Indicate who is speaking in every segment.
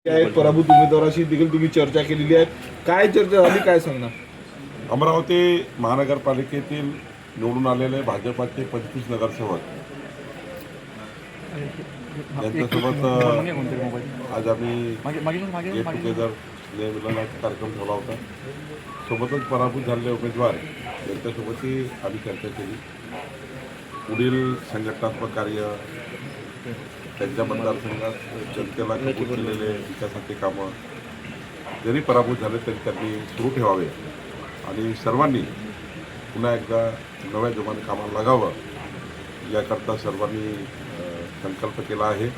Speaker 1: पराभूत उमेदवाराशी देखील तुम्ही चर्चा केलेली आहे. काय चर्चा झाली, काय सांगणार?
Speaker 2: अमरावती महानगरपालिकेतील निवडून आलेले भाजपाचे 25 नगरसेवक यांच्यासोबत आज आम्ही गेट टुगेदर स्नेहमिलनाचा कार्यक्रम ठेवला होता. सोबतच पराभूत झालेले उमेदवार यांच्यासोबतही आम्ही चर्चा केली. पुढील संघटनात्मक कार्य, त्यांच्या मतदारसंघात जनतेला कबूल केलेले विकासाचे कामं जरी पराभूत झाले तरी त्यांनी सुरू ठेवावे आणि सर्वांनी पुन्हा एकदा नव्या जोमाने कामाला लागावं याकरता सर्वांनी संकल्प केला आहे.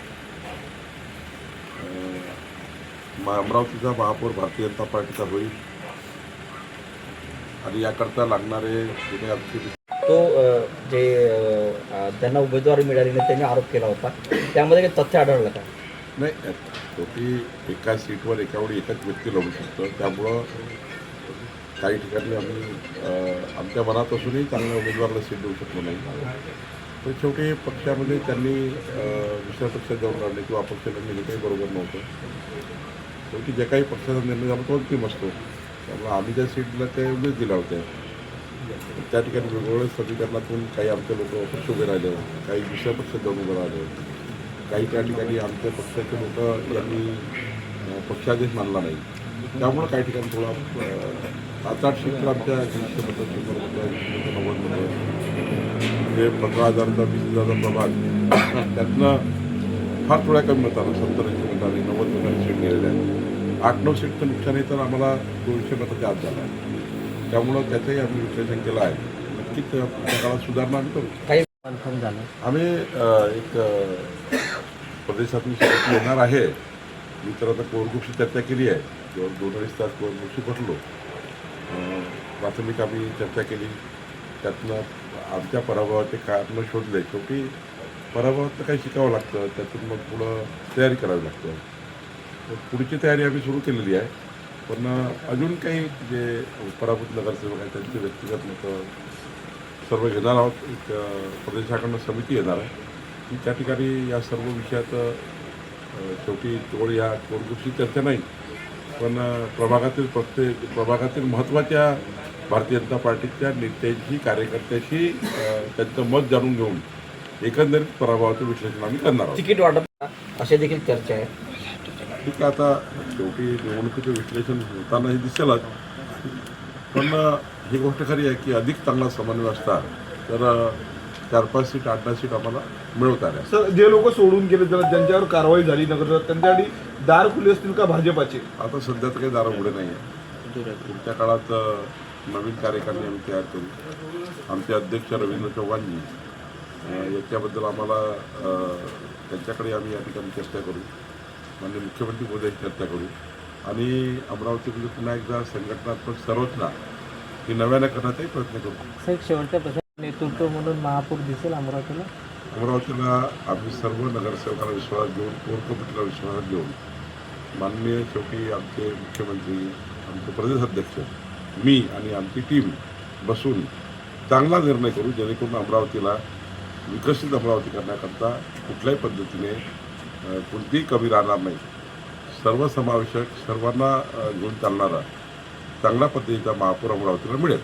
Speaker 2: अमरावतीचा महापौर भारतीय जनता पार्टीचा होईल आणि याकरता लागणारे जुने आमचे
Speaker 3: तो जे त्यांना उमेदवारी मिळाली नाही त्यांनी आरोप केला होता, त्यामध्ये काही तथ्य आढळलं का?
Speaker 2: नाही, शेवटी एका सीटवर एकावेळी एकच व्यक्ती लढू शकतो. त्यामुळं काही ठिकाणी आम्ही आमच्या मनात असूनही चांगल्या उमेदवाराला सीट देऊ शकलो नाही. पण शेवटी पक्षामध्ये त्यांनी दुसऱ्या पक्षात जाऊन लढणे किंवा अपक्ष लढणे हे काही बरोबर नव्हतं. शेवटी जे काही पक्षाचा निर्णय झाला तो अंतिम असतो. त्यामुळे आम्ही त्या सीटला ते उमेद दिल्या होत्या. त्या ठिकाणी वेगवेगळ्या समीकरणातून काही आमचे लोक अपक्ष उभे राहिले, काही दुसऱ्या पक्षात जाऊन उभे राहिले, काही त्या ठिकाणी आमच्या पक्षाचे लोक यांनी पक्षादेश मानला नाही. त्यामुळं काही ठिकाणी थोडा 7-8 सीट आमच्या 90 म्हणजे 15,000चा 20,000चा प्रभाग त्यातनं फार थोड्या कमी मतानं 70-80 मतांनी 90 मतांनी सीट गेलेल्या आहेत. 8-9 सीटचं नुकसान आहे तर आम्हाला 200 मताच्या आत झाला आहे. त्यामुळं त्याचंही आम्ही विश्लेषण केलं आहे. नक्कीच पुढच्या काळात सुधारणा आम्ही करू.
Speaker 3: काही कन्फर्म झालं
Speaker 2: आम्ही एक प्रदेशातून समिती येणार आहे. मी तर आता कोरग्रुपशी चर्चा केली आहे. जवळ 2-2.5 तास कोरग्रुपशी बसलो. प्राथमिक आम्ही चर्चा केली. त्यातनं आमच्या पराभवाचे कारण शोधले. शेवटी पराभवात काही शिकावं लागतं, त्यातून मग पुढं तयारी करावी लागतं. पुढची तयारी आम्ही सुरू केलेली आहे. पण अजून काही जे पराभूत नगरसेवक आहेत त्यांचे व्यक्तिगत मतं सर्व घेणार आहोत. एक प्रदेशाकडनं समिती येणार आहे की त्या ठिकाणी या सर्व विषयात शेवटी केवळ या कोरग्रुपची चर्चा नाही, पण प्रभागातील महत्त्वाच्या भारतीय जनता पार्टीच्या नेत्यांशी, कार्यकर्त्याशी त्यांचं मत जाणून घेऊन एकंदरीत पराभवाचं विश्लेषण आम्ही करणार आहोत.
Speaker 3: तिकीट वाटप अशी देखील चर्चा आहे.
Speaker 2: ठीक आहे, आता शेवटी निवडणुकीचं विश्लेषण होताना हे दिसेलच. पण ही गोष्ट खरी आहे की अधिक चांगला समन्वय असता तर 4-5 सीट 8-10 सीट आम्हाला मिळवता आल्या.
Speaker 1: सर, जे लोक सोडून गेले, ज्यांच्यावर कारवाई झाली नगर, त्यांच्यासाठी दार खुले असतील का भाजपाचे?
Speaker 2: आता सध्या तर काही दार उघडे नाही आहे. पुढच्या काळात नवीन कार्यकारिणी आम्ही तयार करू. आमचे अध्यक्ष रवींद्र चव्हाणजी याच्याबद्दल आम्हाला त्यांच्याकडे आम्ही या ठिकाणी चर्चा करू. माननीय मुख्यमंत्री मोदयांशी चर्चा करू आणि अमरावतीमध्ये पुन्हा एकदा संघटनात्मक संरचना ही नव्यानं करण्याचाही प्रयत्न करू.
Speaker 3: साहेब, शेवटच्या प्रश्न नेतृत्व म्हणून महापौर दिसेल अमरावतीला?
Speaker 2: अमरावतीला आम्ही सर्व नगरसेवकांना विश्वास घेऊन, कोर कमिटीला विश्वासात घेऊन माननीय शेवटी आमचे मुख्यमंत्री, आमचे प्रदेश अध्यक्ष, मी आणि आमची टीम बसून चांगला निर्णय करू जेणेकरून अमरावतीला विकसित अमरावती करण्याकरता कुठल्याही पद्धतीने कोणतीही कमी राहणार नाही. सर्वसमावेशक, सर्वांना घेऊन चालणारा चांगल्या पद्धतीचा महापौर अमरावतीला मिळेल.